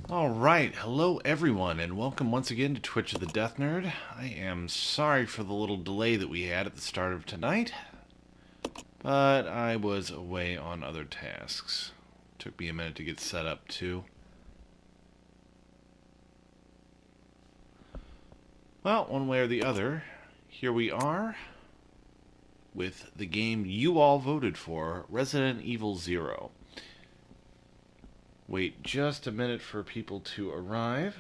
Alright, hello everyone, and welcome once again to Twitch of the Death Nerd. I am sorry for the little delay that we had at the start of tonight, but I was away on other tasks. Took me a minute to get set up too. Well, one way or the other, here we are with the game you all voted for, Resident Evil 0. Wait just a minute for people to arrive.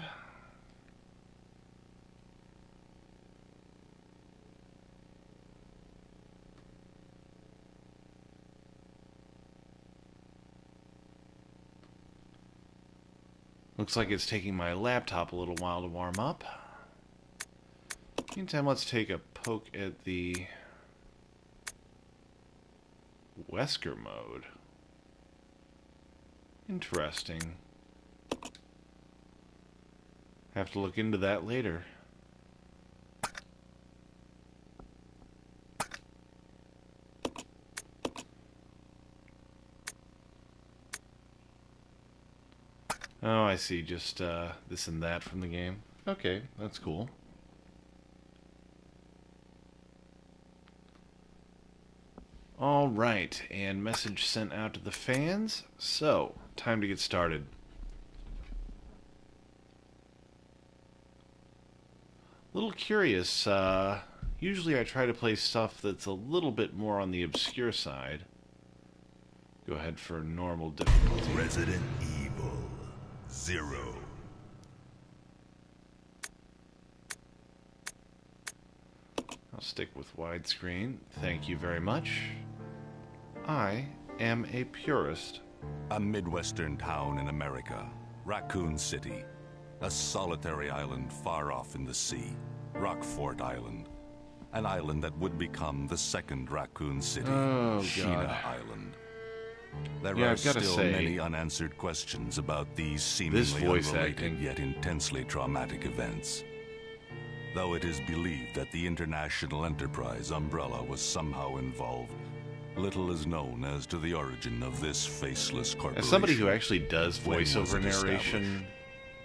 Looks like it's taking my laptop a little while to warm up. Meantime, let's take a poke at the Wesker mode. Interesting. Have to look into that later. Oh, I see. Just this and that from the game. Okay, that's cool. Alright, and message sent out to the fans. So, time to get started. Little curious, usually I try to play stuff that's a little bit more on the obscure side. Go ahead for normal difficulty. Resident Evil 0. I'll stick with widescreen. Thank you very much. I am a purist. A Midwestern town in America, Raccoon City. A solitary island far off in the sea, Rockfort Island. An island that would become the second Raccoon City, Oh, Sheena God. Island. There Yeah, are I've gotta still say, many unanswered questions about these this seemingly voice unrelated acting. yet intensely traumatic events. Though it is believed that the international enterprise umbrella was somehow involved, little is known as to the origin of this faceless corporation. As somebody who actually does When was voiceover it narration,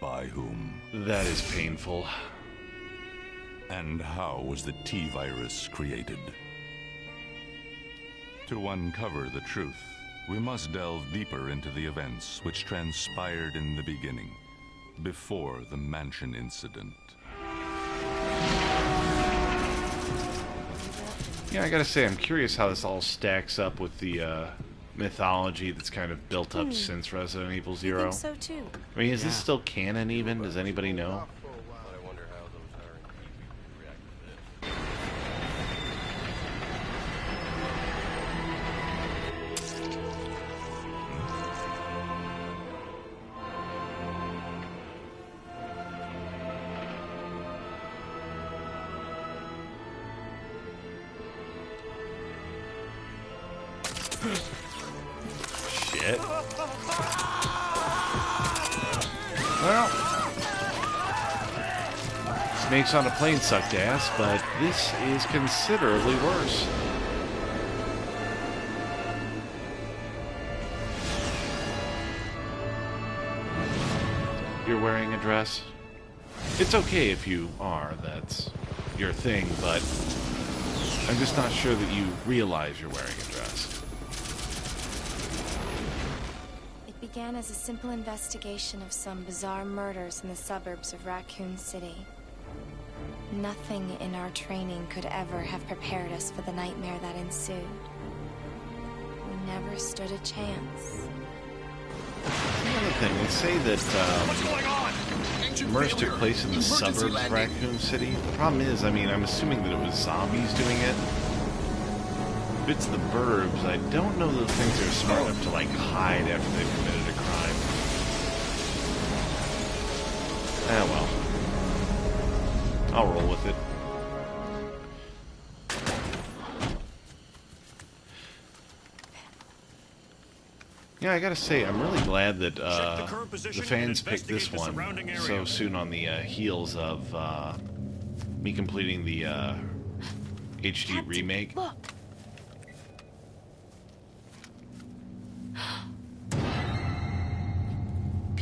by whom? that is painful. And how was the T-virus created? To uncover the truth, we must delve deeper into the events which transpired in the beginning, before the mansion incident. Yeah, I gotta say, I'm curious how this all stacks up with the mythology that's kind of built up since Resident Evil I 0. think so too. I mean, is this still canon even? Does anybody know? Shit. Well, snakes on a plane sucked ass, but this is considerably worse. You're wearing a dress? It's okay if you are, that's your thing, but I'm just not sure that you realize you're wearing a dress. It began as a simple investigation of some bizarre murders in the suburbs of Raccoon City. Nothing in our training could ever have prepared us for the nightmare that ensued. We never stood a chance. Another thing, they say that MERS took place in the suburbs of Raccoon City. The problem is, I mean, I'm assuming that it was zombies doing it. If it's the burbs, I don't know that things are smart enough to, like, hide after they've committed a crime. Ah, well. I'll roll with it. Yeah, I gotta say, I'm really glad that the fans picked this one so soon on the heels of me completing the HD Captain, remake. Look!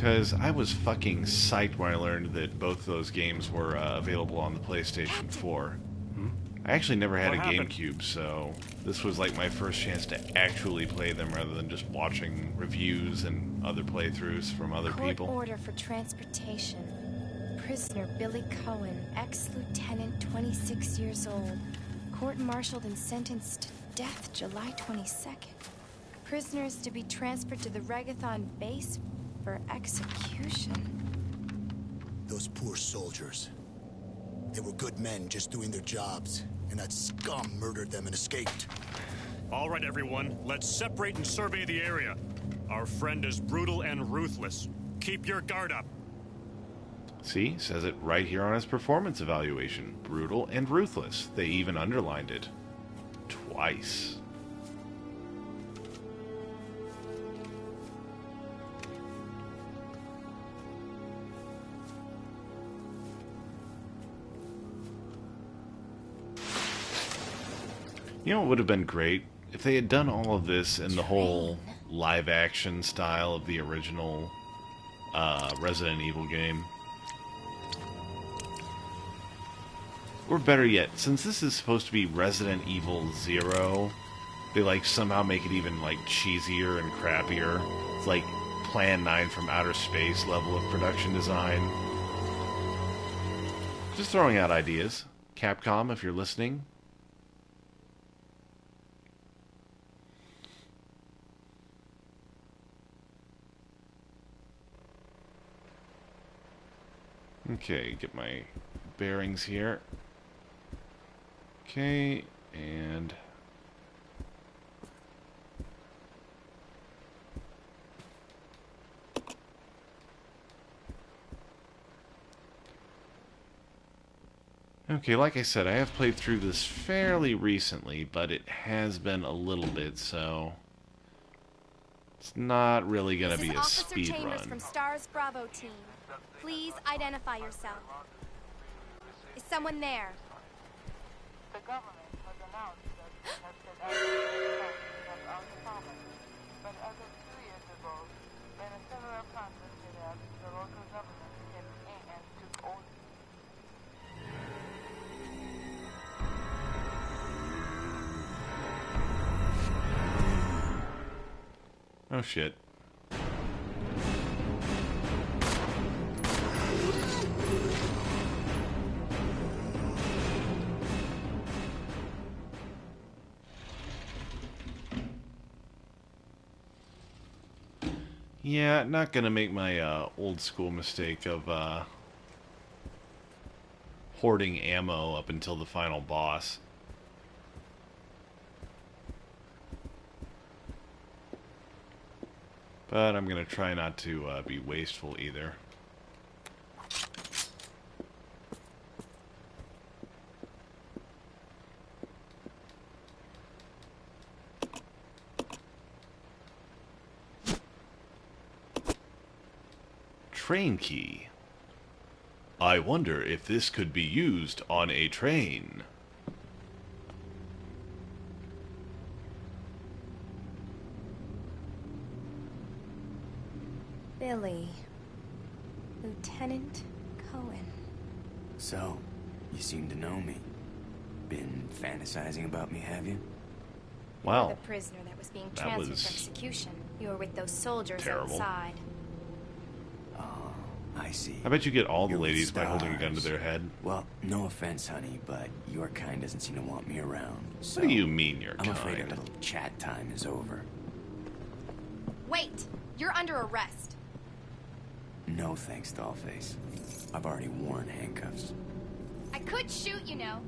Because I was fucking psyched when I learned that both of those games were available on the PlayStation 4. I actually never had What a happened? GameCube, so this was like my first chance to actually play them rather than just watching reviews and other playthroughs from other Court people. order for transportation. Prisoner Billy Cohen, ex-lieutenant, 26 years old. Court-martialed and sentenced to death July 22nd. Prisoner is to be transferred to the Regathon base for execution. Those poor soldiers. They were good men just doing their jobs, and that scum murdered them and escaped. All right, everyone, let's separate and survey the area. Our friend is brutal and ruthless. Keep your guard up. See, says it right here on his performance evaluation. Brutal and ruthless. They even underlined it. Twice. You know what would have been great? If they had done all of this in the whole live-action style of the original Resident Evil game. Or better yet, since this is supposed to be Resident Evil 0, they like somehow make it even like cheesier and crappier. It's like Plan 9 from Outer Space level of production design. Just throwing out ideas. Capcom, if you're listening. Okay, get my bearings here. Okay, and okay, like I said, I have played through this fairly recently, but it has been a little bit, so it's not really gonna be a speed Chambers run. from Stars Bravo team. Please identify yourself. Is someone there? The government has announced that it has set out to our department, but as of 2 years ago, when a several plans were set up, the local government stepped in and took over. Oh shit. Yeah, not gonna make my old school mistake of hoarding ammo up until the final boss. But I'm gonna try not to be wasteful either. Train key. I wonder if this could be used on a train. Billy. Lieutenant Cohen. So, you seem to know me. Been fantasizing about me, have you? Wow. The prisoner that was being That transferred was for execution. You were with those soldiers terrible. outside. Oh, I see. I bet you get all the You're with ladies by holding a gun to stars. their head. Well, no offense, honey, but your kind doesn't seem to want me around. So What do you mean you're I'm afraid our kind? little chat time is over. Wait! You're under arrest. No thanks, Dollface. I've already worn handcuffs. I could shoot, you know.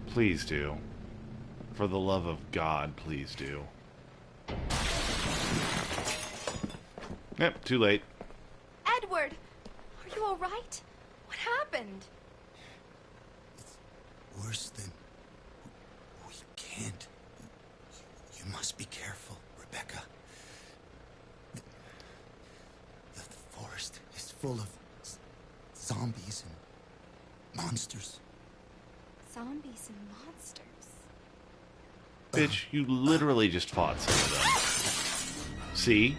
Please do. For the love of God, please do. Yep, too late. Edward! Are you alright? What happened? Worse than... We can't. You must be careful, Rebecca. The forest is full of zombies and monsters. Zombies and monsters. Bitch, you literally just fought some of them. See?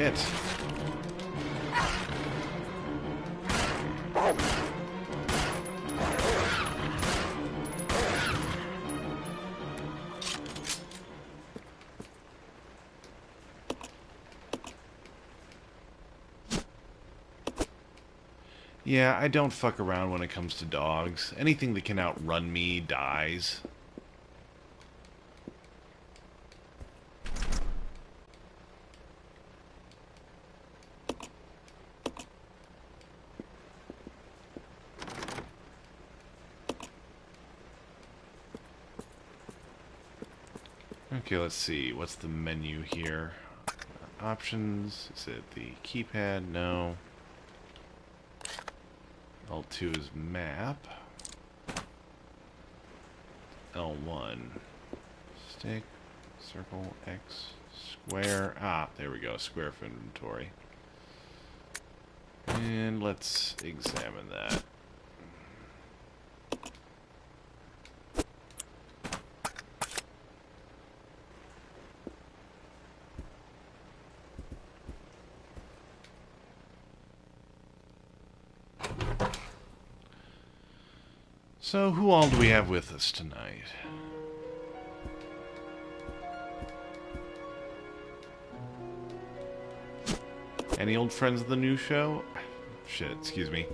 shit. Yeah, I don't fuck around when it comes to dogs. Anything that can outrun me dies. Okay, let's see. What's the menu here? Options. Is it the keypad? No. L2 is map. L1. Stick. Circle. X. Square. Ah, there we go. Square for inventory. And let's examine that. So, who all do we have with us tonight? Any old friends of the new show? Shit, excuse me.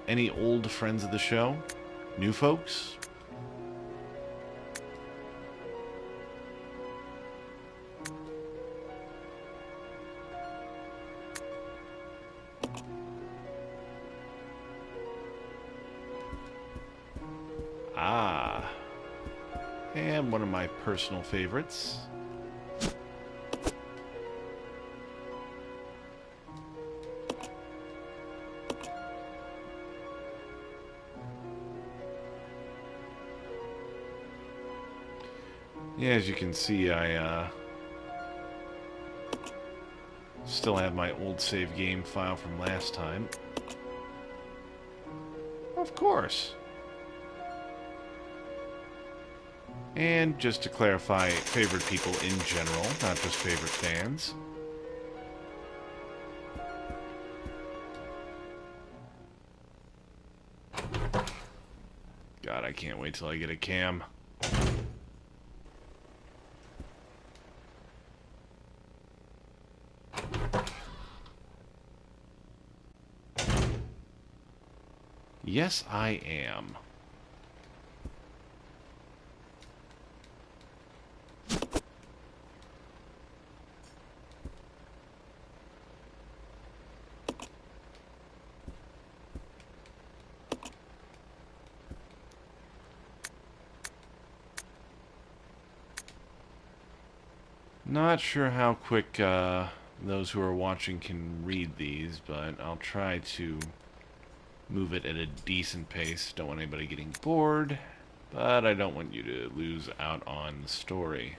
Any old friends of the show? New folks? Ah. And one of my personal favorites. Yeah, as you can see, I still have my old save game file from last time. Of course. And just to clarify, favorite people in general, not just favorite fans. God, I can't wait till I get a cam. Yes, I am. Not sure how quick those who are watching can read these, but I'll try to move it at a decent pace. Don't want anybody getting bored, but I don't want you to lose out on the story.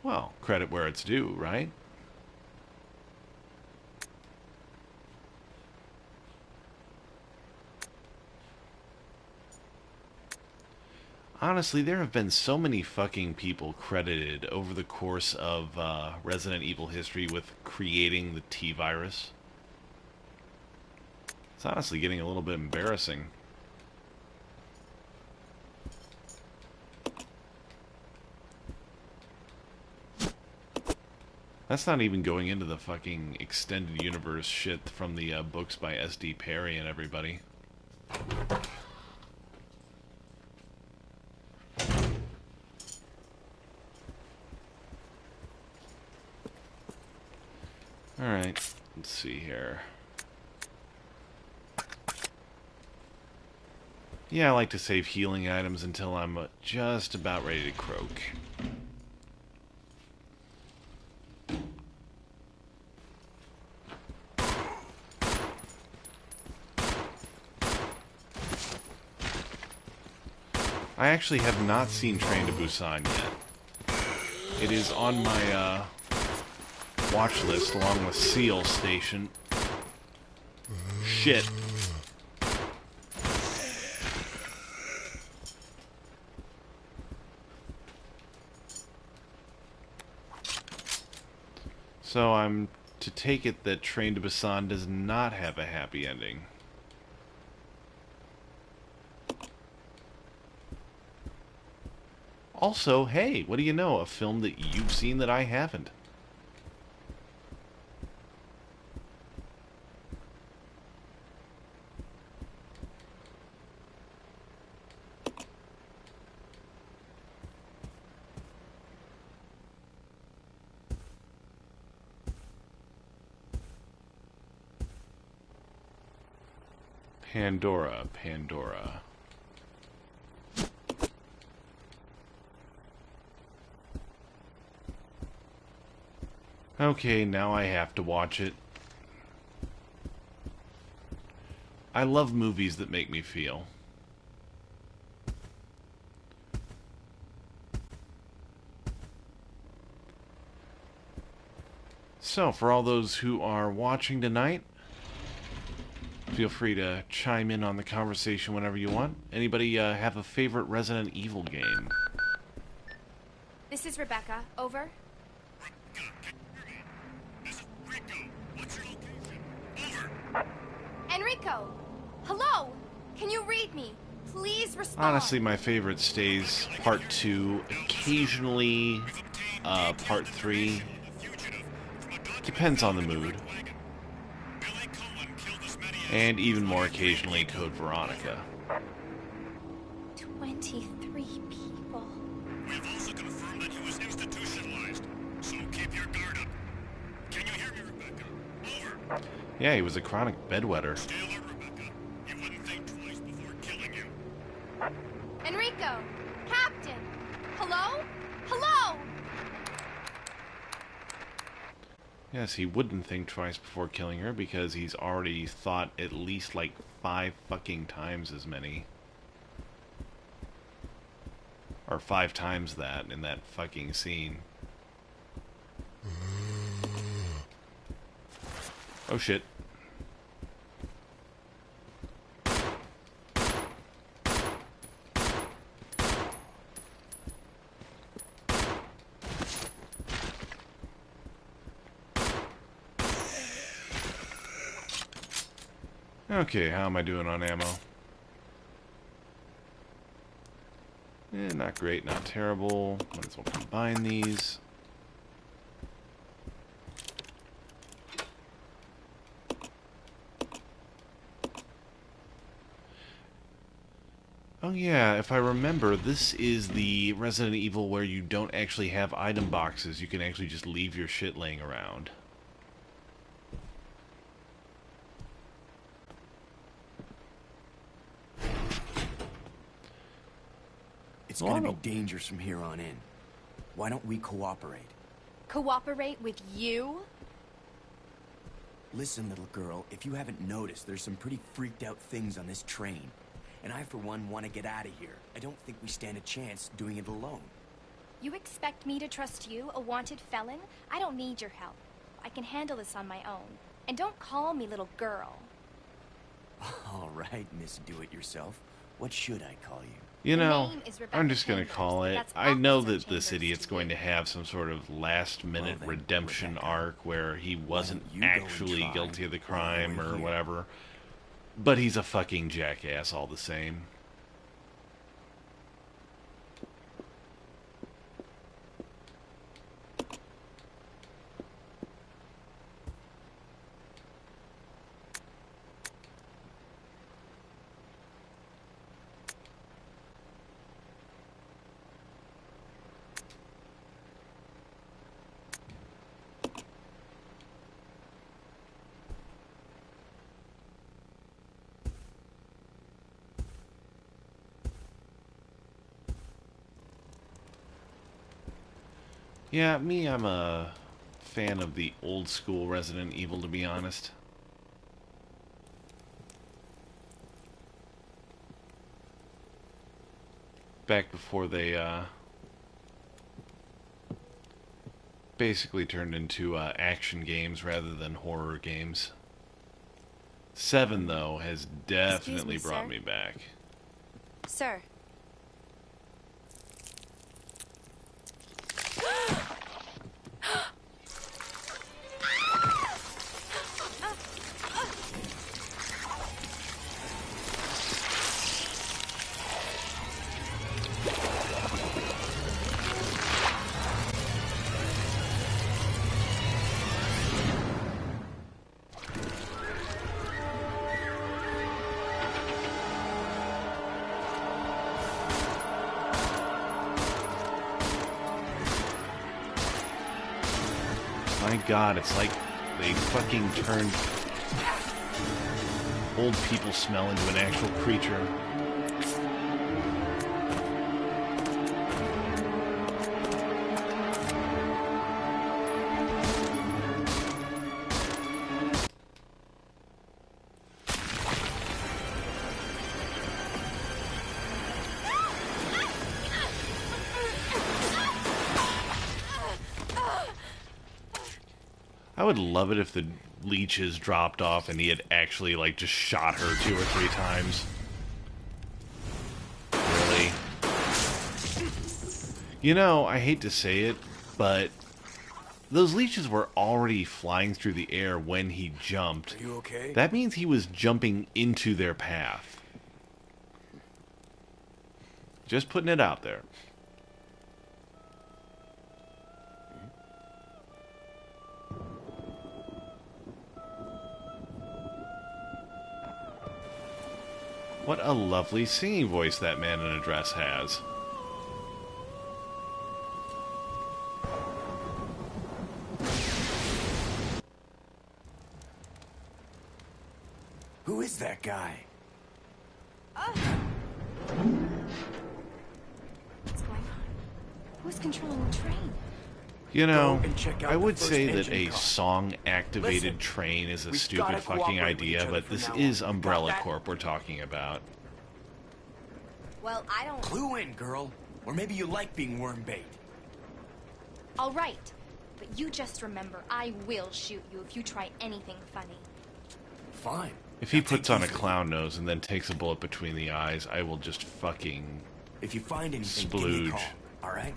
Well, credit where it's due, right? Honestly, there have been so many fucking people credited over the course of Resident Evil history with creating the T-virus. It's honestly getting a little bit embarrassing. That's not even going into the fucking extended universe shit from the books by S.D. Perry and everybody. Alright, let's see here. Yeah, I like to save healing items until I'm just about ready to croak. I actually have not seen Train to Busan yet. It is on my watch list along with Seal Station. Shit. So I'm to take it that Train to Busan does not have a happy ending. Also, hey, what do you know? A film that you've seen that I haven't. Pandora, Pandora. Okay, now I have to watch it. I love movies that make me feel. So, for all those who are watching tonight, feel free to chime in on the conversation whenever you want. Anybody have a favorite Resident Evil game? This is Rebecca. Over. This is Rico. What's your location? Over. Enrico! Hello! Can you read me? Please respond. Honestly, my favorite stays Part 2, occasionally Part 3. Depends on the mood. And even more occasionally, Code Veronica. 23 people. We have also confirmed that he was institutionalized, so keep your guard up. Can you hear me, Rebecca? Over. Yeah, he was a chronic bedwetter. Stay alert, Rebecca. He wouldn't think twice before killing you. Enrico! Captain! Hello? Hello! Yes, he wouldn't think twice before killing her because he's already thought at least like 5 fucking times as many. Or 5 times that in that fucking scene. Oh shit. Okay, how am I doing on ammo? Not great, not terrible. Might as well combine these. Oh yeah, if I remember, this is the Resident Evil where you don't actually have item boxes. You can actually just leave your shit laying around. It's gonna be dangerous from here on in. Why don't we cooperate? Cooperate with you? Listen, little girl, if you haven't noticed, there's some pretty freaked out things on this train. And I, for one, want to get out of here. I don't think we stand a chance doing it alone. You expect me to trust you, a wanted felon? I don't need your help. I can handle this on my own. And don't call me little girl. All right, Miss Do-It-Yourself. What should I call you? You know, name is Rebecca I'm just going to Chambers, call but it. that's I know Officer that this Chambers idiot's to going you. to have some sort of last-minute Well then, redemption Rebecca, arc where he wasn't you go and actually try guilty of the while crime we're or here. whatever. But he's a fucking jackass all the same. Yeah, I'm a fan of the old school Resident Evil, to be honest. Back before they basically turned into action games rather than horror games. 7, though, has definitely brought sir? me back. Sir. My god, it's like they fucking turned old people smell into an actual creature. I would love it if the leeches dropped off and he had actually, like, just shot her 2 or 3 times. Really? You know, I hate to say it, but those leeches were already flying through the air when he jumped. Are you okay? That means he was jumping into their path. Just putting it out there. What a lovely singing voice that man in a dress has. Who is that guy? What's going on? Who's controlling the train? You know, Go and check out I the would first say that engine a car. song-activated Listen, train is a we've stupid gotta fucking cooperate with idea, each other but from this now is on. Umbrella Got that? Corp we're talking about. Well, I don't... Clue in, girl. Or maybe you like being worm bait. All right. But you just remember, I will shoot you if you try anything funny. Fine. If he Now puts take on a these with clown nose and then takes a bullet between the eyes, I will just fucking... you. If you find anything, give me a Splooge. call. All right?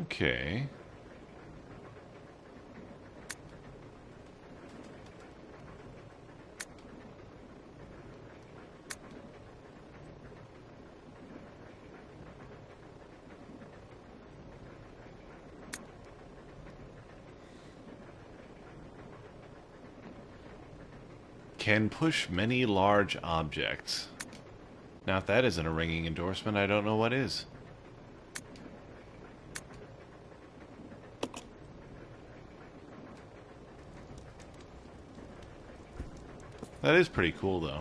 Okay. Can push many large objects. Now, if that isn't a ringing endorsement, I don't know what is. That is pretty cool, though.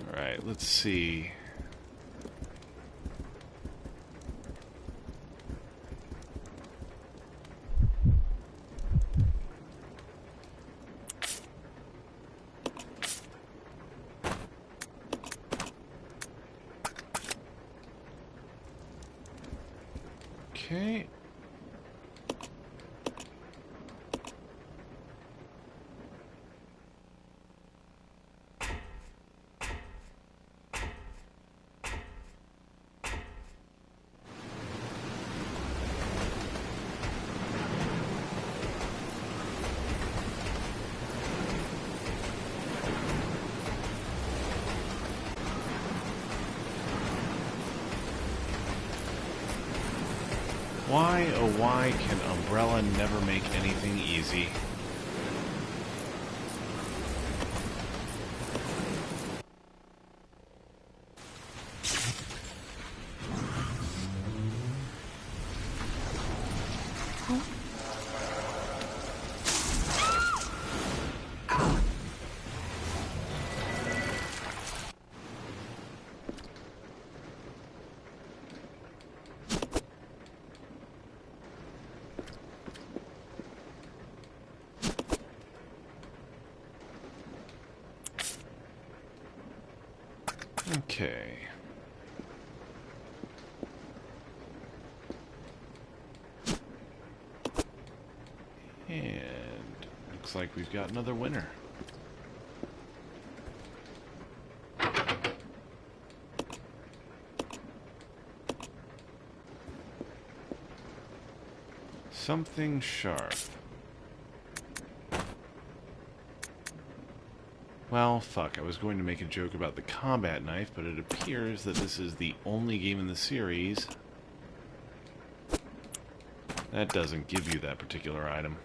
Alright, let's see. Okay. Why, oh why, can Umbrella never make anything easy? Okay. And looks like we've got another winner. Something sharp. Well, fuck, I was going to make a joke about the combat knife, but it appears that this is the only game in the series that doesn't give you that particular item.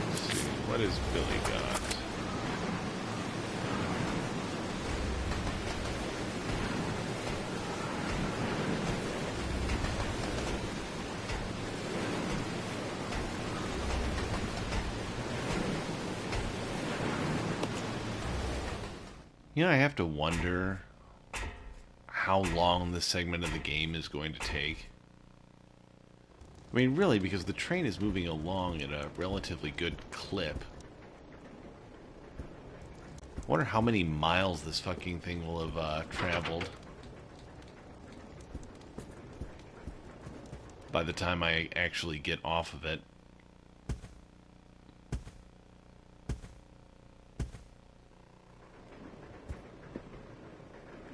Let's see, what has Billy got? You know, I have to wonder how long this segment of the game is going to take. I mean, really, because the train is moving along at a relatively good clip. I wonder how many miles this fucking thing will have traveled by the time I actually get off of it.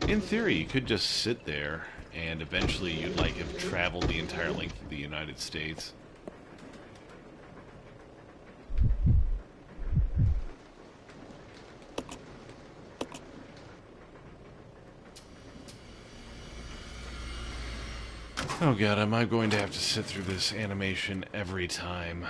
In theory, you could just sit there, and eventually you'd, like, have traveled the entire length of the United States. Oh god, am I going to have to sit through this animation every time?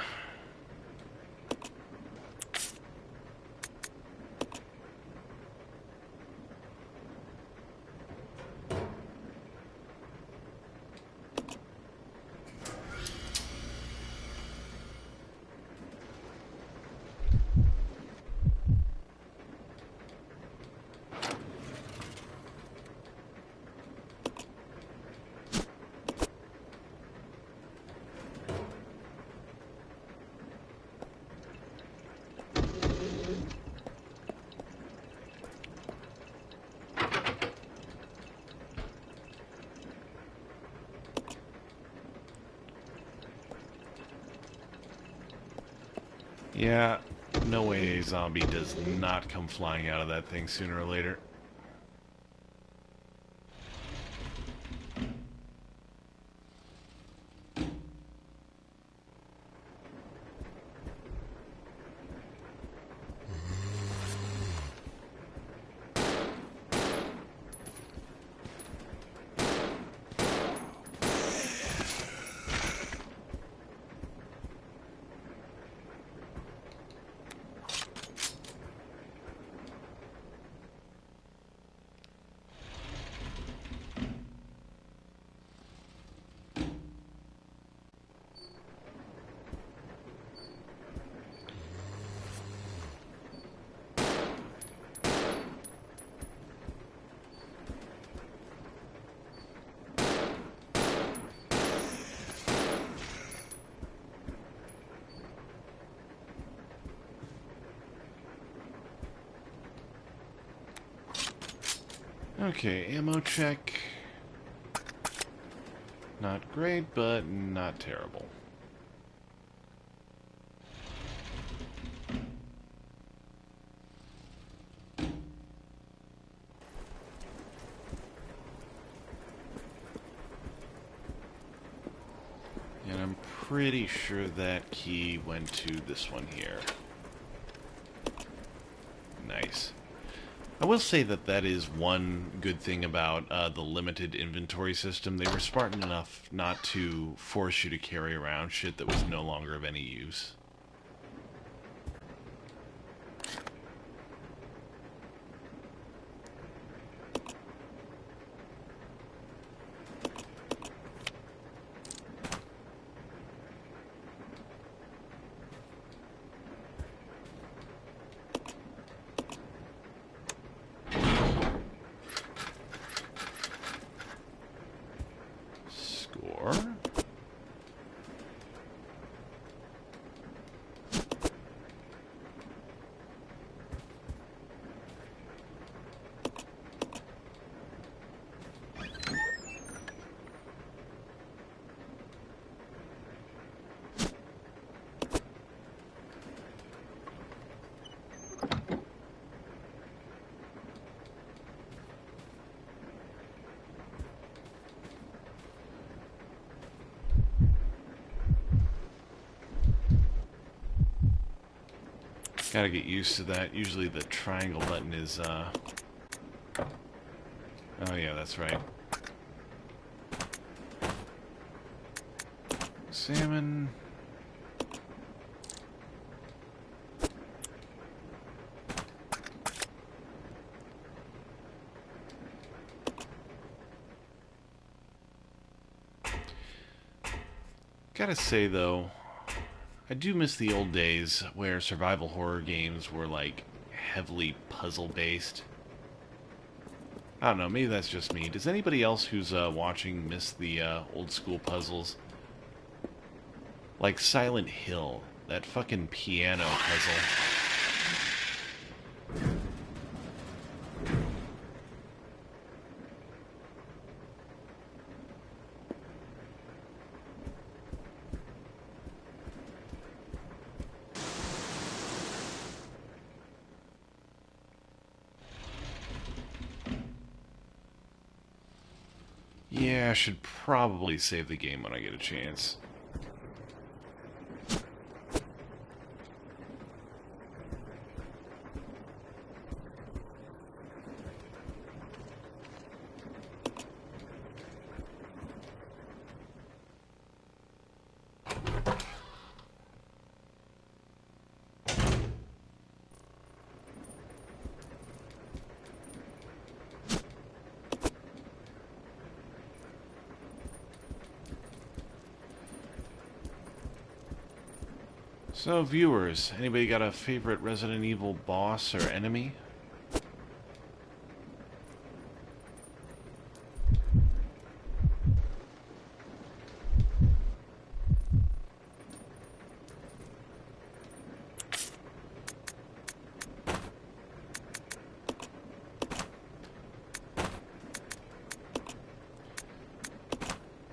Yeah, no way a zombie does not come flying out of that thing sooner or later. Okay, ammo check. Not great, but not terrible. And I'm pretty sure that key went to this one here. Nice. I will say that that is one good thing about the limited inventory system. They were smart enough not to force you to carry around shit that was no longer of any use. Gotta get used to that. Usually the triangle button is, oh yeah, that's right. Examine. Gotta say, though, I do miss the old days where survival horror games were, like, heavily puzzle-based. I don't know, maybe that's just me. Does anybody else who's watching miss the old-school puzzles? Like Silent Hill, that fucking piano puzzle. Yeah, I should probably save the game when I get a chance. So, viewers, anybody got a favorite Resident Evil boss or enemy?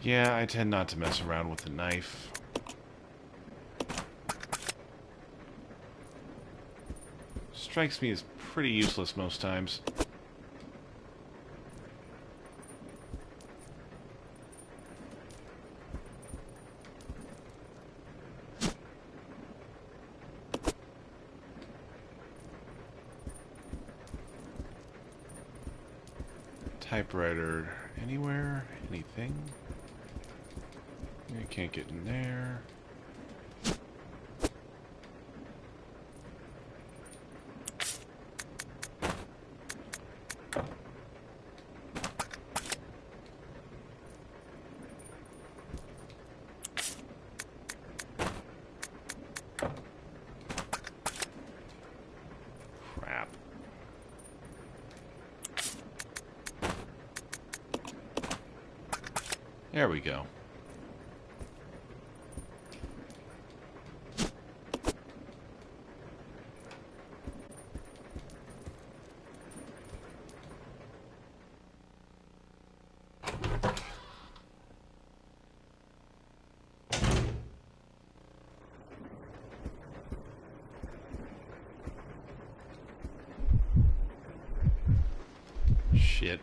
Yeah, I tend not to mess around with the knife. Strikes me as pretty useless most times. Typewriter anywhere? Anything? I can't get in there. Crap. There we go. Shit.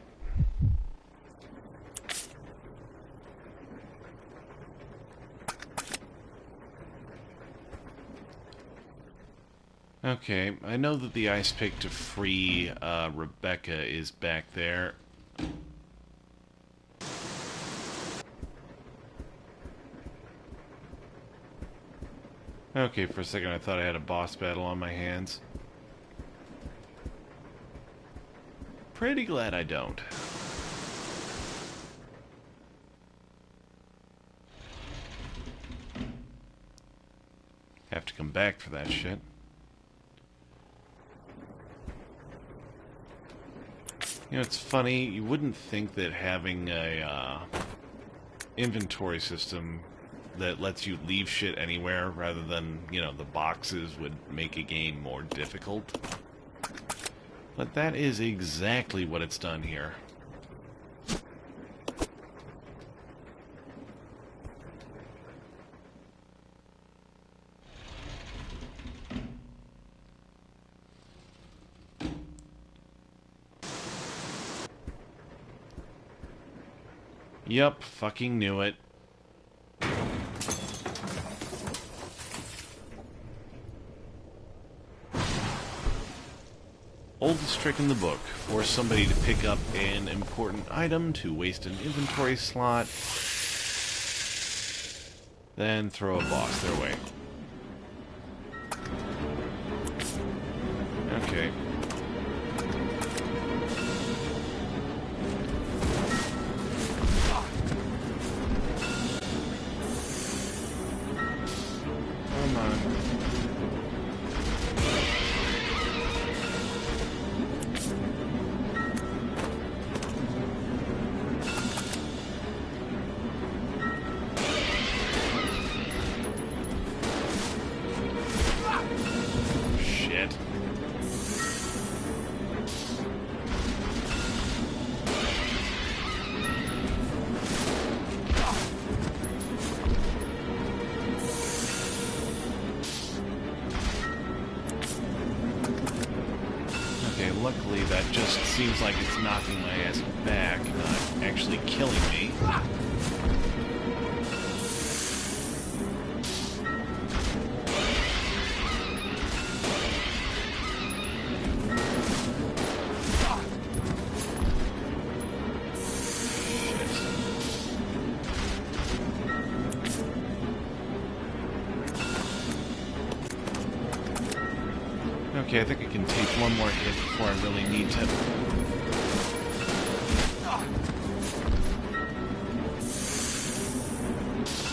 Okay, I know that the ice pick to free Rebecca is back there. Okay, for a second I thought I had a boss battle on my hands. Pretty glad I don't. Have to come back for that shit. You know, it's funny, you wouldn't think that having a inventory system that lets you leave shit anywhere rather than, you know, the boxes would make a game more difficult. But that is exactly what it's done here. Yup, fucking knew it. Oldest trick in the book. Force somebody to pick up an important item to waste an inventory slot. Then throw a boss their way. Okay. Come on. Shit. Okay, luckily that just seems like it's knocking my ass back, not actually killing me. Okay, I think I can take one more hit before I really need to.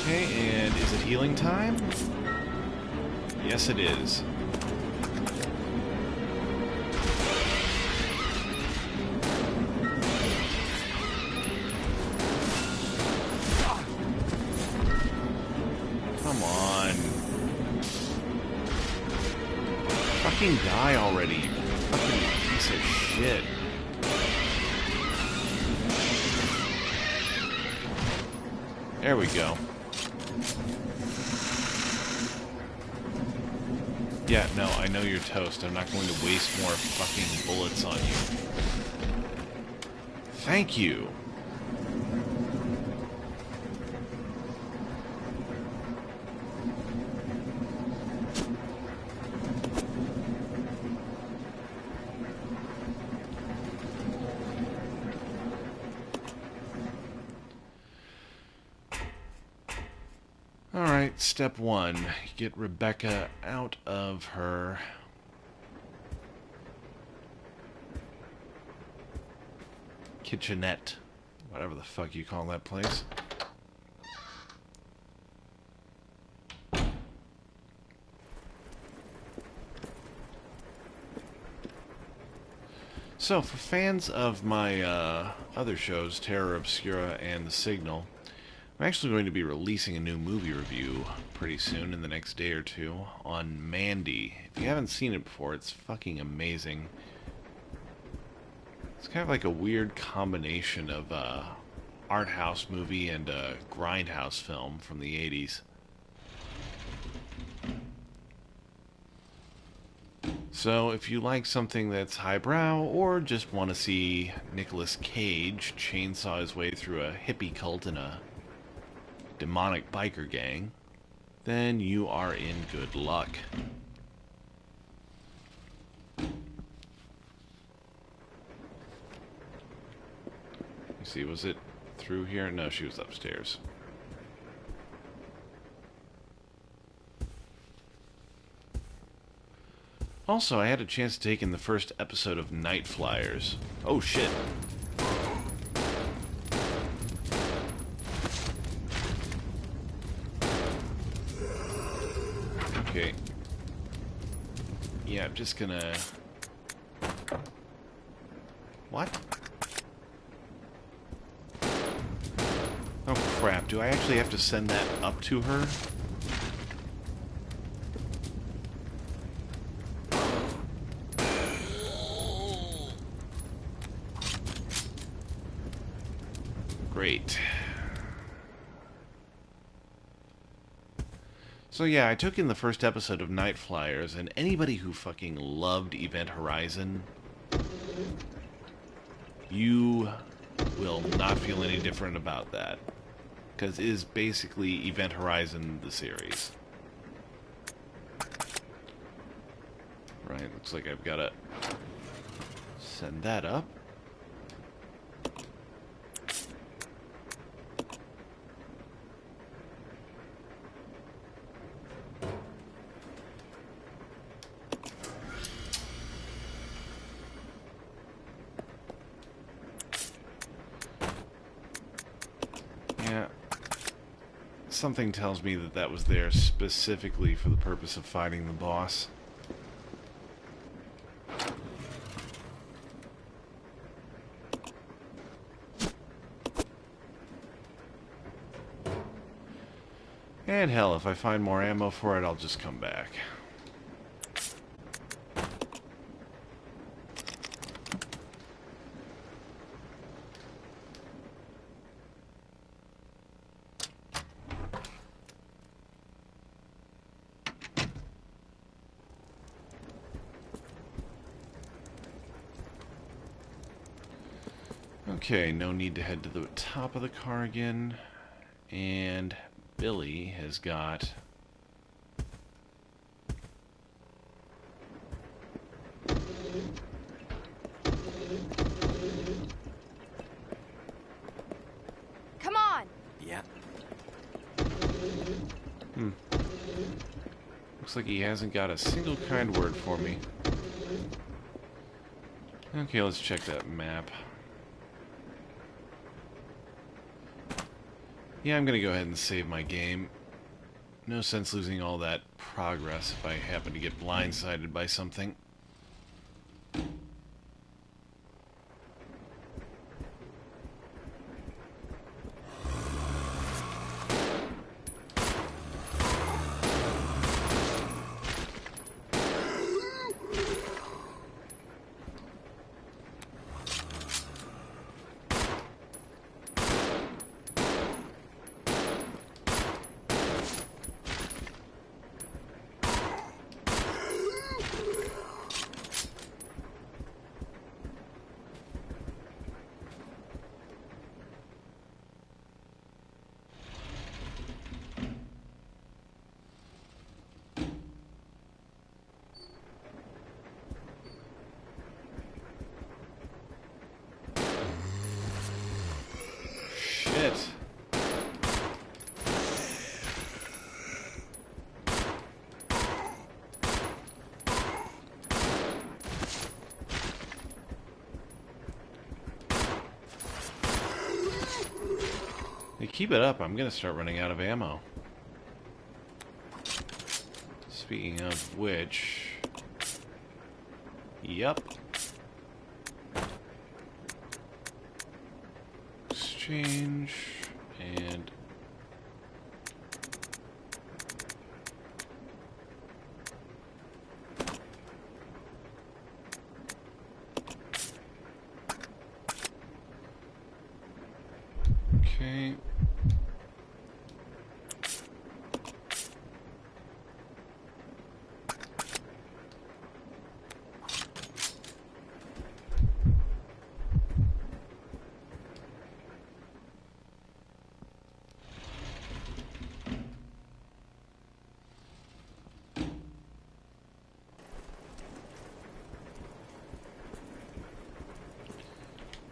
Okay, and is it healing time? Yes, it is. Come on. Fucking die already, you fucking piece of shit. There we go. Yeah, no, I know you're toast. I'm not going to waste more fucking bullets on you. Thank you. Alright, step one. Get Rebecca out of her kitchenette. Whatever the fuck you call that place. So, for fans of my other shows, Terror Obscura and The Signal, I'm actually going to be releasing a new movie review pretty soon, in the next day or two, on Mandy. If you haven't seen it before, it's fucking amazing. It's kind of like a weird combination of art house movie and a grindhouse film from the 80s. So if you like something that's highbrow, or just want to see Nicolas Cage chainsaw his way through a hippie cult in a demonic biker gang, then you are in good luck. You see, was it through here? No, she was upstairs. Also, I had a chance to take in the first episode of Night Flyers. Oh shit. Okay. Yeah, I'm just gonna... What? Oh crap, do I actually have to send that up to her? Great. So yeah, I took in the first episode of Night Flyers, and anybody who fucking loved Event Horizon, you will not feel any different about that. Because it is basically Event Horizon, the series. Right, looks like I've got to Send that up. Yeah. Something tells me that that was there specifically for the purpose of fighting the boss. And hell, if I find more ammo for it, I'll just come back. Okay, no need to head to the top of the car again. And Billy has got... Come on! Yeah. Looks like he hasn't got a single kind word for me. Okay, let's check that map. Yeah, I'm gonna go ahead and save my game. No sense losing all that progress if I happen to get blindsided by something. Shit. Hey, keep it up. I'm gonna start running out of ammo. Speaking of which... Yep. Exchange and okay.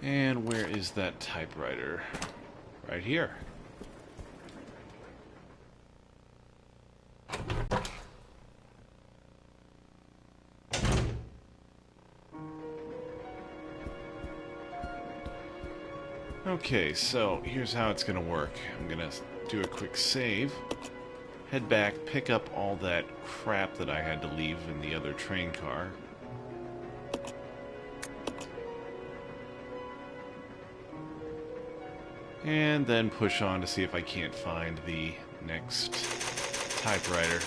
And where is that typewriter? Right here. Okay, so here's how it's gonna work. I'm gonna do a quick save, head back, pick up all that crap that I had to leave in the other train car. And then push on to see if I can't find the next typewriter.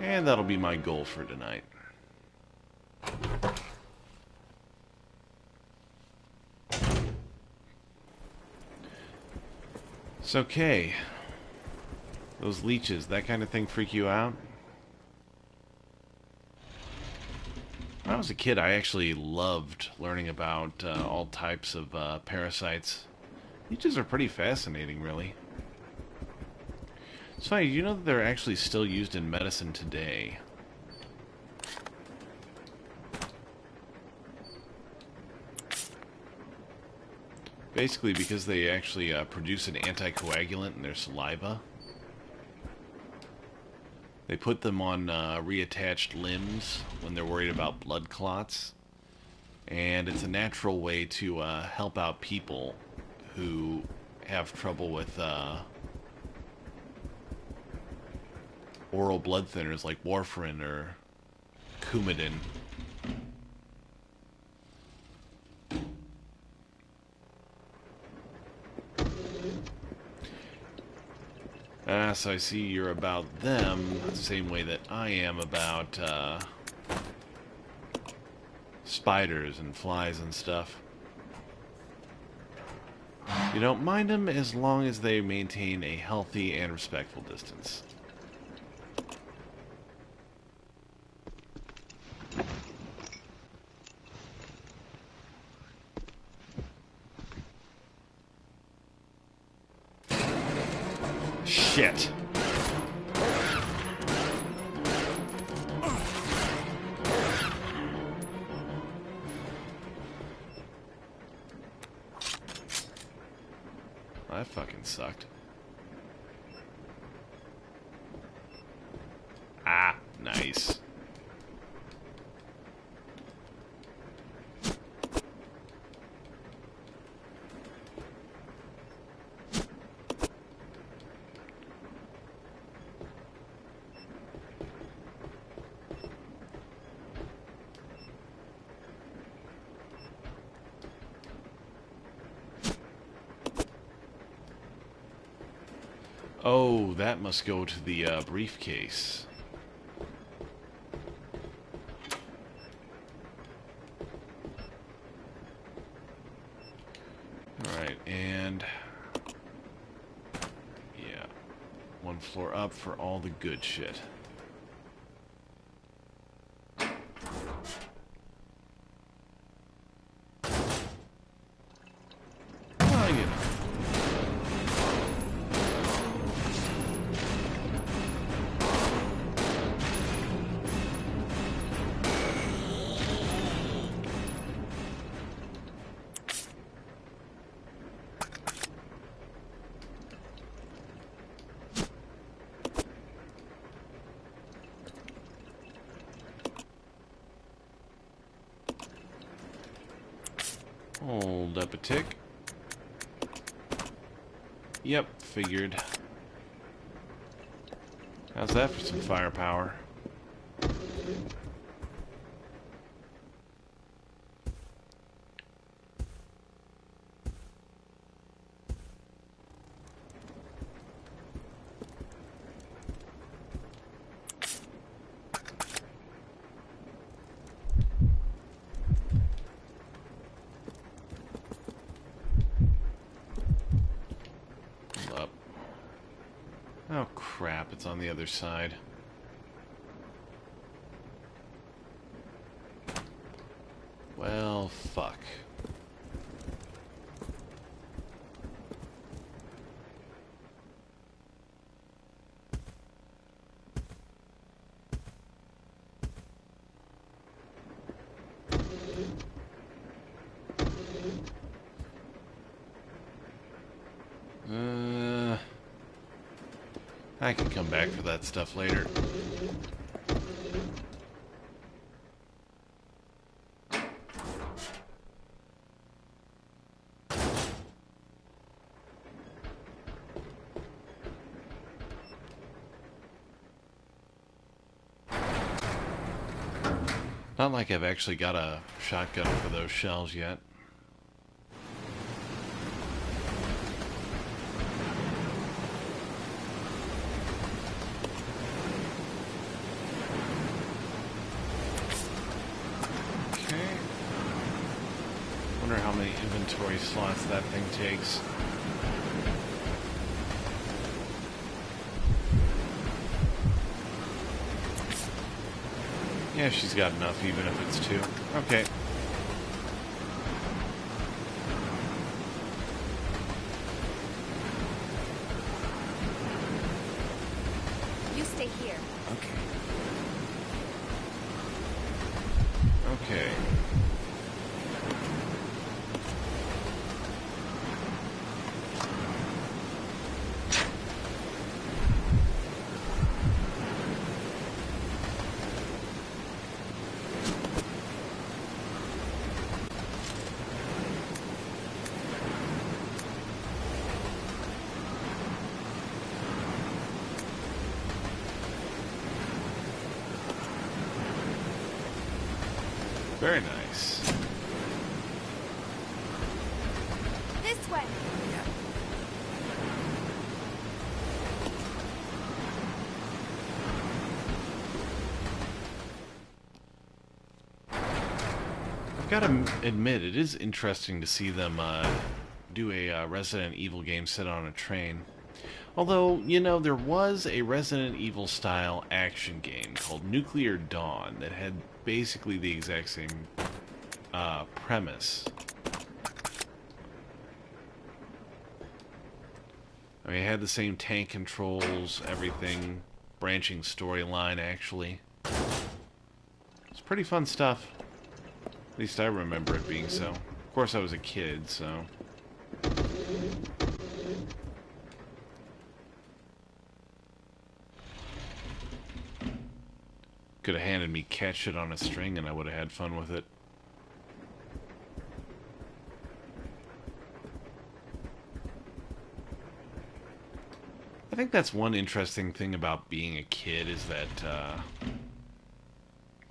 And that'll be my goal for tonight. It's okay. Those leeches, that kind of thing freak you out? When I was a kid, I actually loved learning about all types of parasites. Leeches are pretty fascinating, really. It's funny, you know that they're actually still used in medicine today? Basically, because they actually produce an anticoagulant in their saliva, they put them on reattached limbs when they're worried about blood clots. And it's a natural way to help out people who have trouble with oral blood thinners like warfarin or Coumadin. So I see you're about them the same way that I am about spiders and flies and stuff. You don't mind them as long as they maintain a healthy and respectful distance. Shit. That fucking sucked. Ah, nice. Oh, that must go to the briefcase. Alright, and... yeah. One floor up for all the good shit. Oh, yeah. Hold up a tick. Yep, figured. How's that for some firepower? Up. Oh crap, it's on the other side. Well, fuck. I can come back for that stuff later. Not like I've actually got a shotgun for those shells yet. Wonder how many inventory slots that thing takes. Yeah, she's got enough, even if it's two. Okay. You stay here. Okay. Okay. Very nice. This way. Yeah. I've got to admit, it is interesting to see them do a Resident Evil game set on a train. Although, you know, there was a Resident Evil style action game called Nuclear Dawn that had basically the exact same premise. I mean, it had the same tank controls, everything, branching storyline, actually. It's pretty fun stuff. At least I remember it being so. Of course, I was a kid, so... Could have handed me cat shit on a string and I would have had fun with it. I think that's one interesting thing about being a kid is that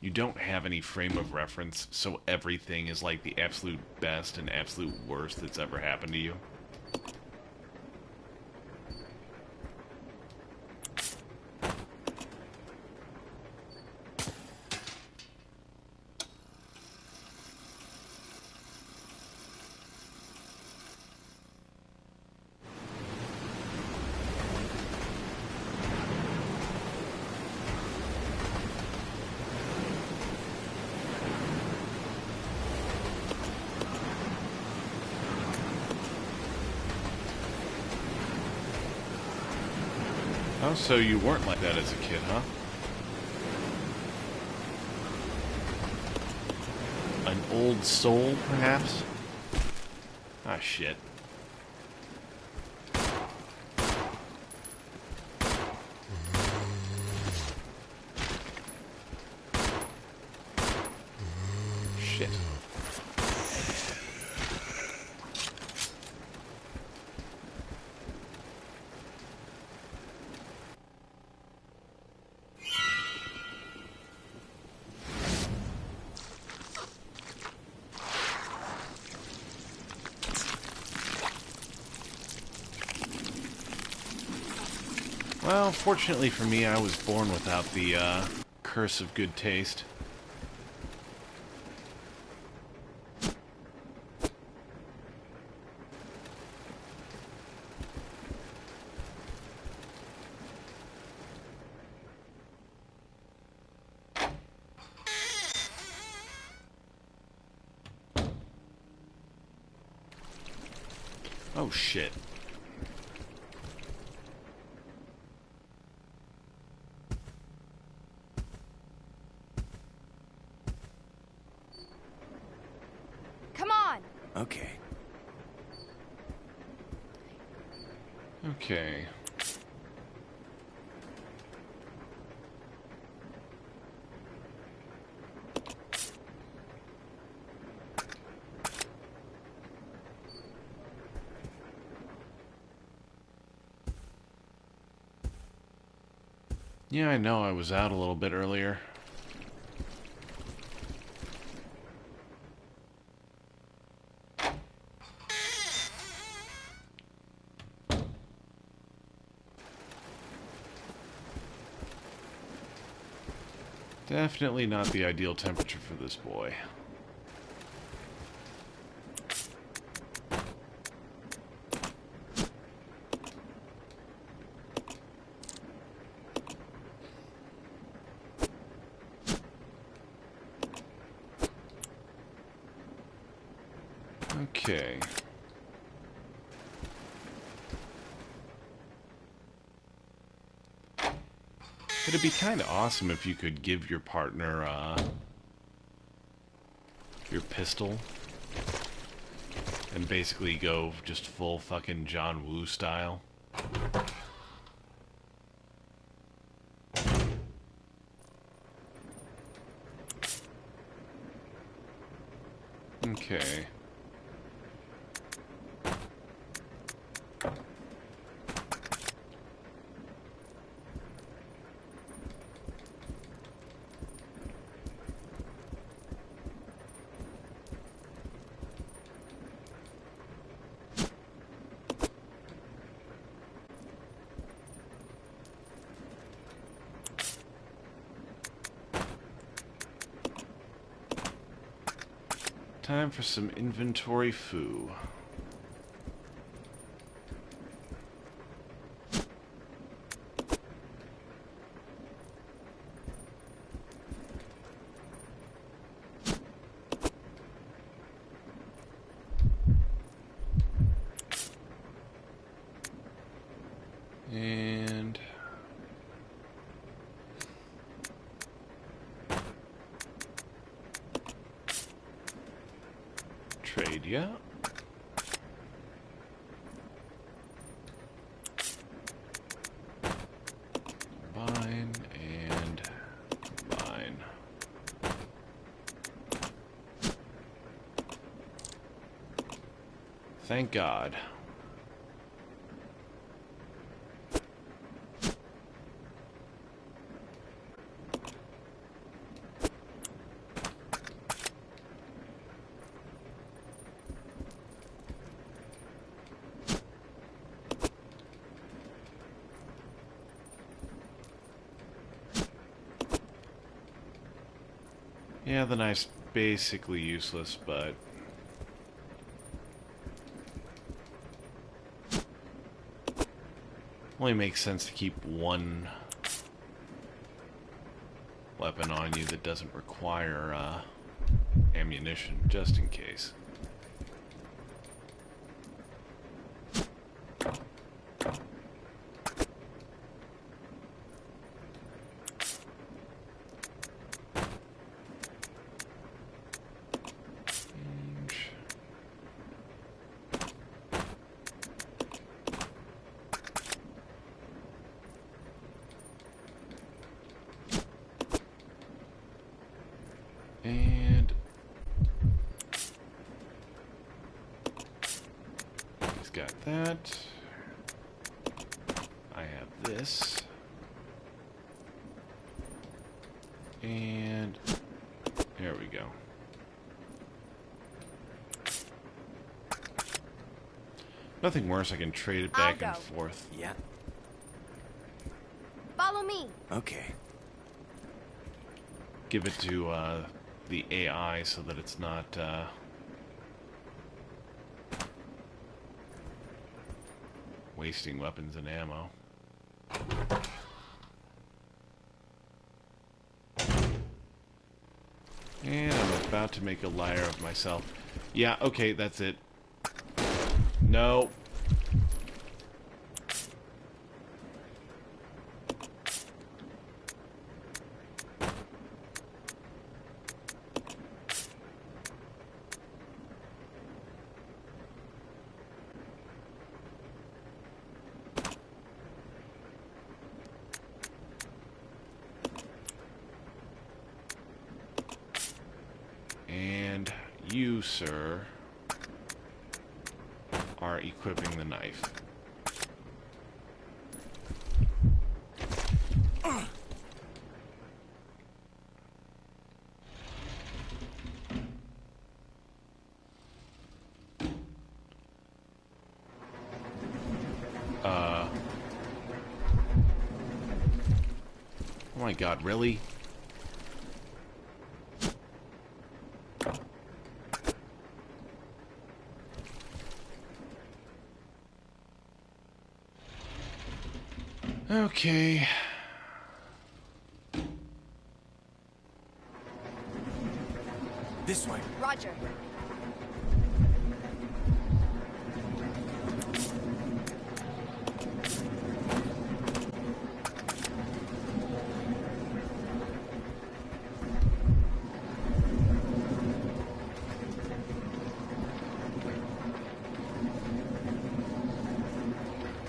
you don't have any frame of reference, so everything is like the absolute best and absolute worst that's ever happened to you. Oh, so you weren't like that as a kid, huh? An old soul, perhaps? Ah, shit. Shit. Well, fortunately for me, I was born without the curse of good taste. Oh, shit. Come on. Okay. Okay. Yeah, I know I was out a little bit earlier. Definitely not the ideal temperature for this boy. Okay. It'd be kind of awesome if you could give your partner your pistol and basically go just full fucking John Woo style. Okay. Time for some inventory foo. And trade, yeah. Combine and combine. Thank God. Yeah, the knife's basically useless, but only makes sense to keep one weapon on you that doesn't require ammunition, just in case. And he's got that. I have this. And there we go. Nothing worse, I can trade it back and forth. Yeah. Follow me. Okay. Give it to the AI so that it's not wasting weapons and ammo. And I'm about to make a liar of myself. Yeah, okay, that's it. No. And you, sir, are equipping the knife. Oh my God, really? Okay. This way. Roger.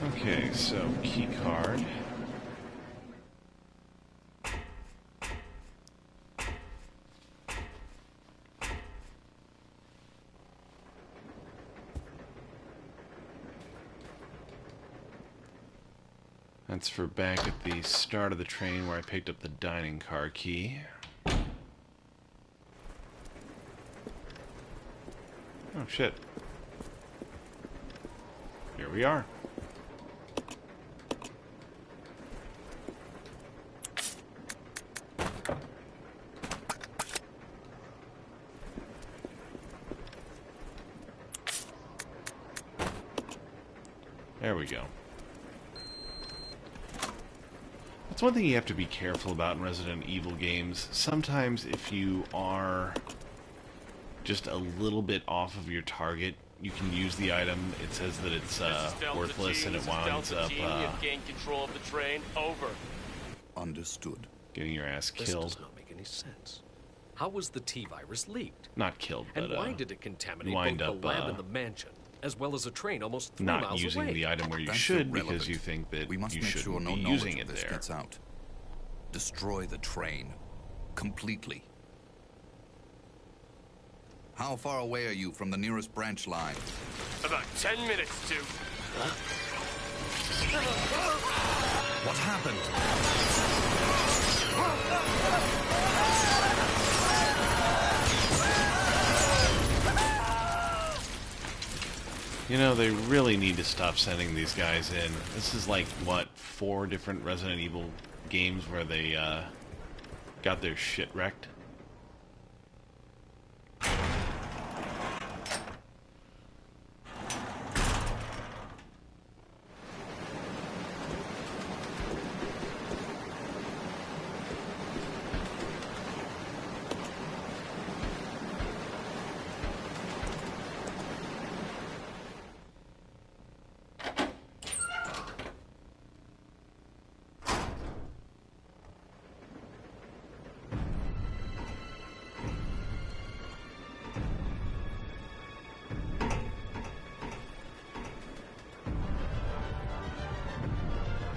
Okay, so key card. That's for back at the start of the train where I picked up the dining car key. Oh shit. Here we are. There we go. That's one thing you have to be careful about in Resident Evil games. Sometimes if you are just a little bit off of your target, you can use the item. It says that it's worthless and it winds up gain control of the train. Over. Understood. getting your ass This killed. does not make any sense. How was the T-virus leaked? Not killed, but And why did it contaminate wind both up, the lab and the mansion, as well as a train almost 3 not miles using away? the item where you That's should irrelevant. because you think that We must you make shouldn't sure no be knowledge using of it this there. gets out. Destroy the train. Completely. How far away are you from the nearest branch line? About 10 minutes to... What happened? You know, they really need to stop sending these guys in. This is like, what, 4 different Resident Evil games where they got their shit wrecked?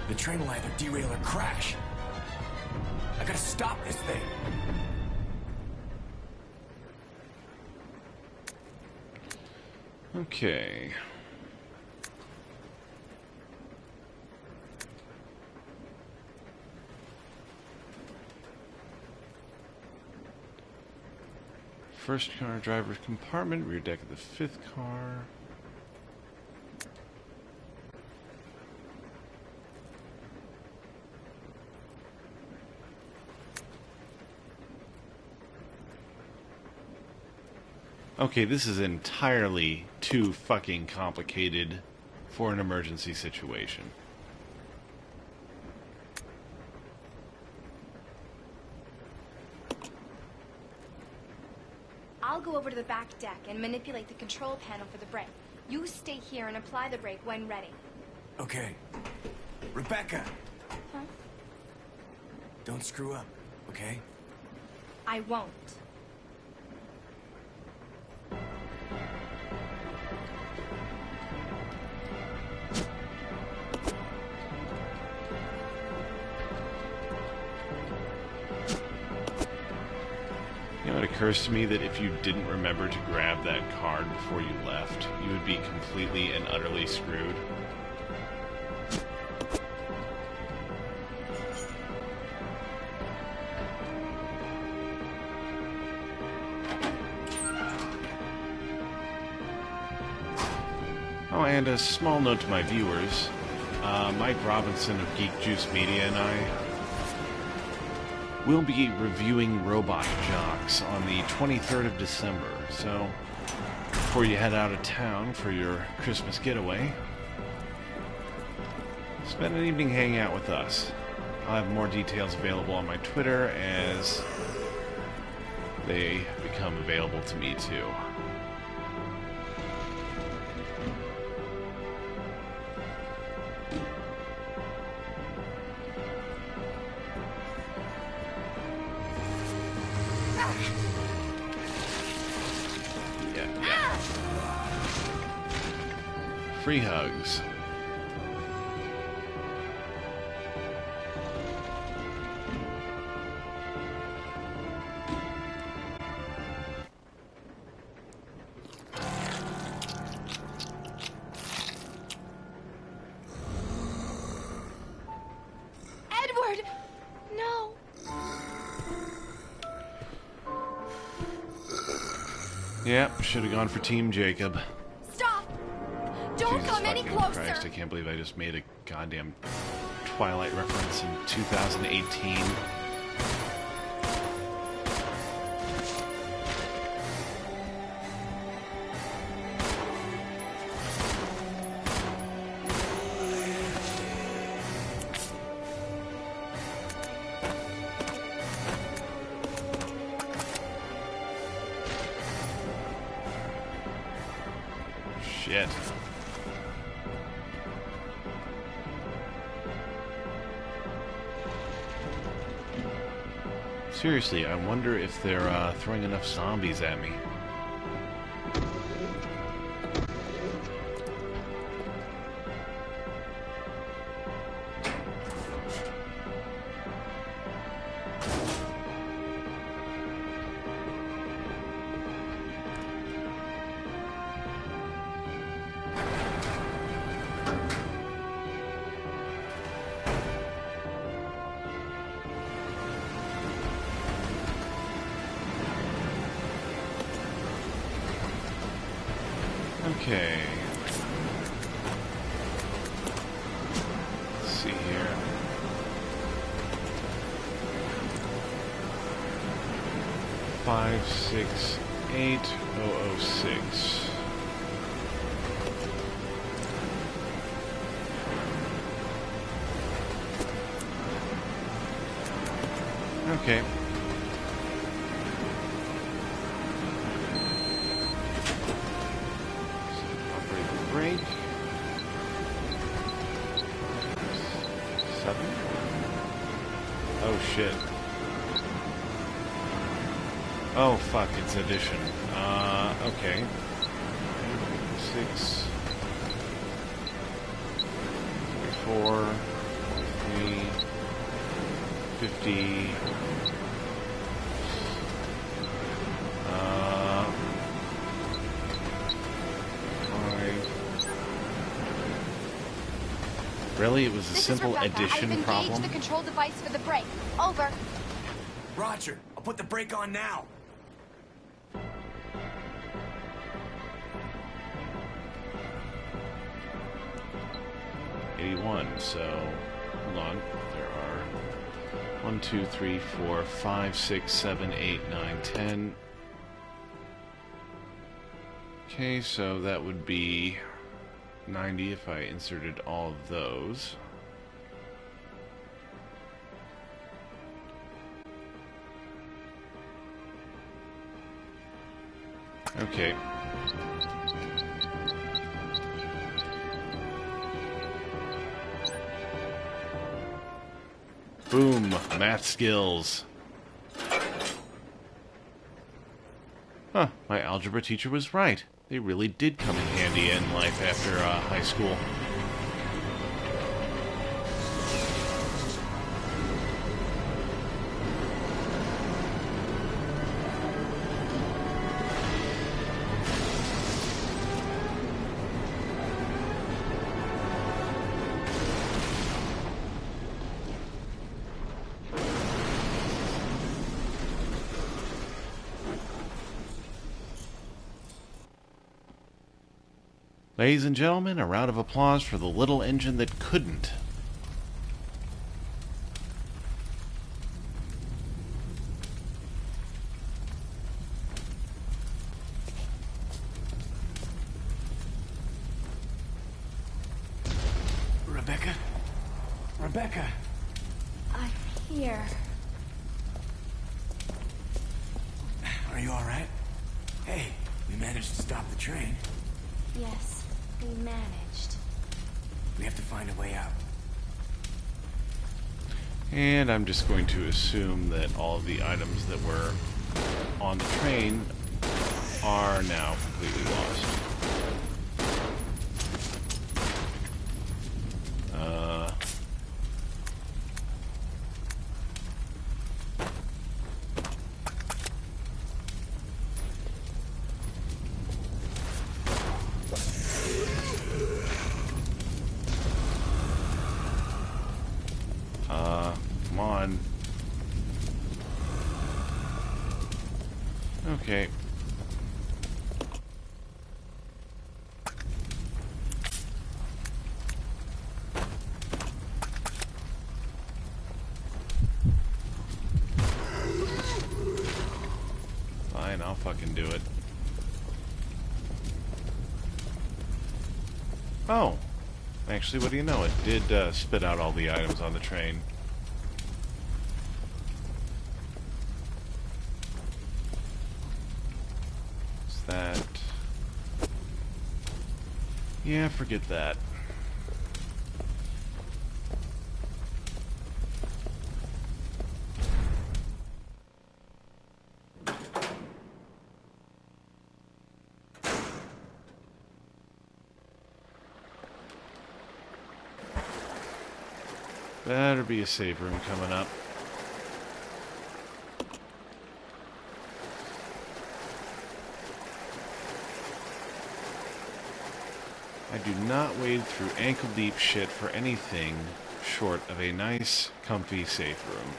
The train will either derail or crash. I gotta stop this thing. Okay. First car, driver's compartment, rear deck of the 5th car. Okay, this is entirely too fucking complicated for an emergency situation. I'll go over to the back deck and manipulate the control panel for the brake. You stay here and apply the brake when ready. Okay. Rebecca, Huh? don't screw up, okay? I won't. You know, it occurs to me that if you didn't remember to grab that card before you left, you would be completely and utterly screwed. Oh, and a small note to my viewers. Mike Robinson of Geek Juice Media and I will be reviewing Robot Jocks on the 23rd of December. So, before you head out of town for your Christmas getaway, spend an evening hanging out with us. I'll have more details available on my Twitter as they become available to me too. Yeah. Free hugs. Edward! No! Yep, should have gone for Team Jacob. Stop! Don't Jesus come any fucking closer! Christ, I can't believe I just made a goddamn Twilight reference in 2018. shit. Seriously, I wonder if they're throwing enough zombies at me. Okay. Let's see here. Five, 6, 8, 006. Okay. Break. 7. Oh shit. Oh fuck, it's addition. Okay. 6. 4. 3. 50. Really? It was a simple addition I've problem? engaged the control device for the brake. Over. Roger. I'll put the brake on now. So, hold on. There are 1, 2, 3, 4, 5, 6, 7, 8, 9, 10. Okay, so that would be 90 if I inserted all of those. Okay. Boom, math skills. Huh, my algebra teacher was right. They really did come in handy in life after high school. Ladies and gentlemen, a round of applause for the little engine that couldn't. Rebecca? Rebecca! I'm here. Are you alright? Hey, we managed to stop the train. Yes, we managed. We have to find a way out. And I'm just going to assume that all of the items that were on the train are now completely lost. Come on. Okay. Fine, I'll fucking do it. Oh. Actually, what do you know? It did spit out all the items on the train. What's that? Yeah, forget that. Better be a save room coming up. I do not wade through ankle-deep shit for anything short of a nice, comfy safe room.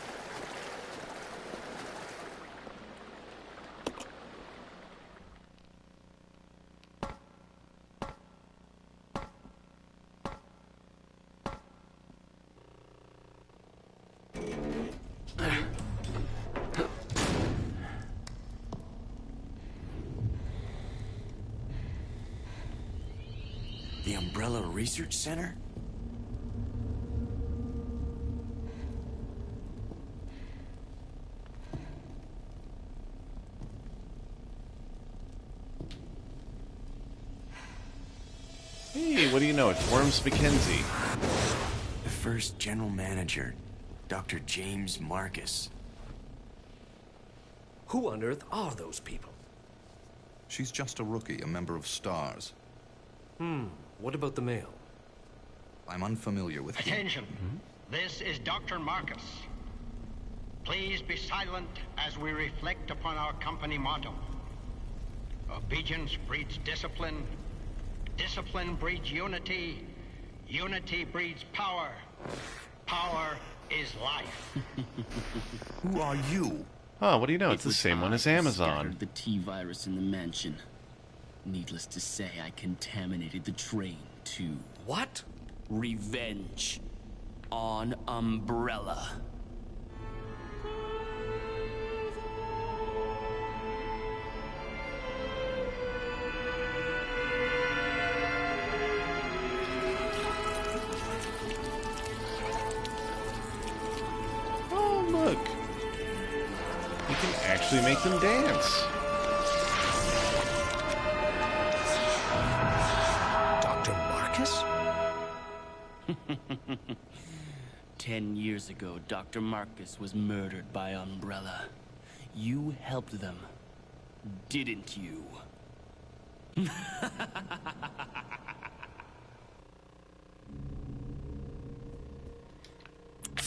The Umbrella Research Center? Hey, what do you know? It's Worms McKenzie. The first general manager, Dr. James Marcus. Who on earth are those people? She's just a rookie, a member of STARS. What about the mail? I'm unfamiliar with him. Attention. This is Dr. Marcus. Please be silent as we reflect upon our company motto. Obedience breeds discipline. Discipline breeds unity. Unity breeds power. Power is life. Who are you? Oh, what do you know? It's the same one as Amazon. Scattered the T-virus in the mansion. Needless to say, I contaminated the train, too. What? Revenge. On Umbrella. Oh, look. You can actually make them dance. Dr. Marcus? 10 years ago, Dr. Marcus was murdered by Umbrella. You helped them, didn't you?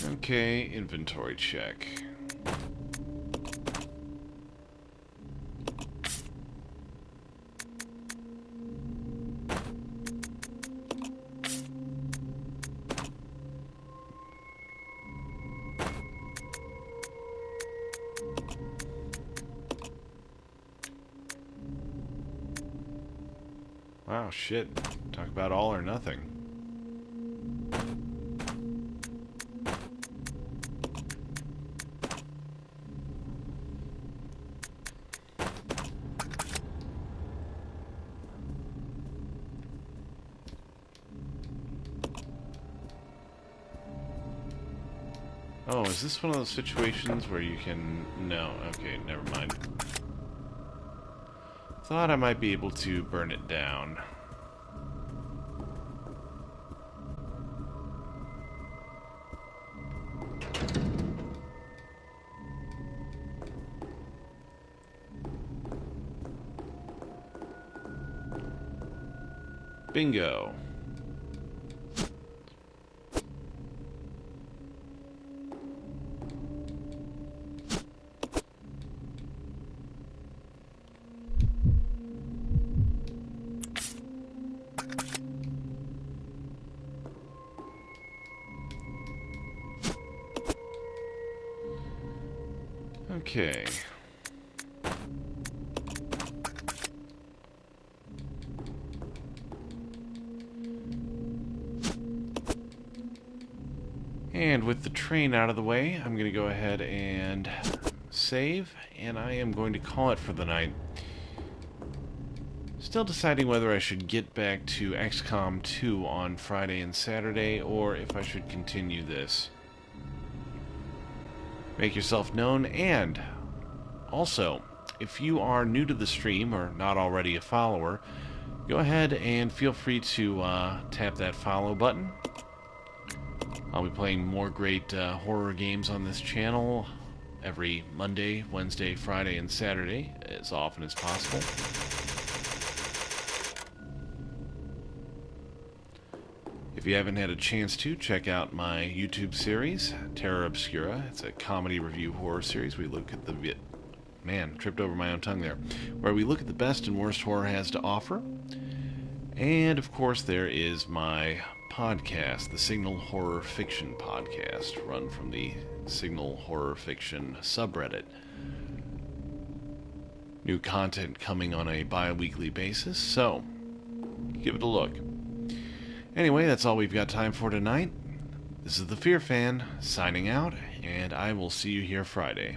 Okay, inventory check. Wow, shit. Talk about all or nothing. Oh, is this one of those situations where you can... No, okay, never mind. Thought I might be able to burn it down. Bingo. Okay. And with the train out of the way, I'm going to go ahead and save, and I am going to call it for the night. Still deciding whether I should get back to XCOM 2 on Friday and Saturday, or if I should continue this. Make yourself known, and also, if you are new to the stream or not already a follower, go ahead and feel free to tap that follow button. I'll be playing more great horror games on this channel every Monday, Wednesday, Friday, and Saturday, as often as possible. If you haven't had a chance to, check out my YouTube series, Terror Obscura. It's a comedy review horror series. We look at the... Man, tripped over my own tongue there. Where we look at the best and worst horror has to offer. And, of course, there is my podcast, the Signal Horror Fiction Podcast, run from the Signal Horror Fiction subreddit. New content coming on a bi-weekly basis, so give it a look. Anyway, that's all we've got time for tonight. This is the Fear Fan, signing out, and I will see you here Friday.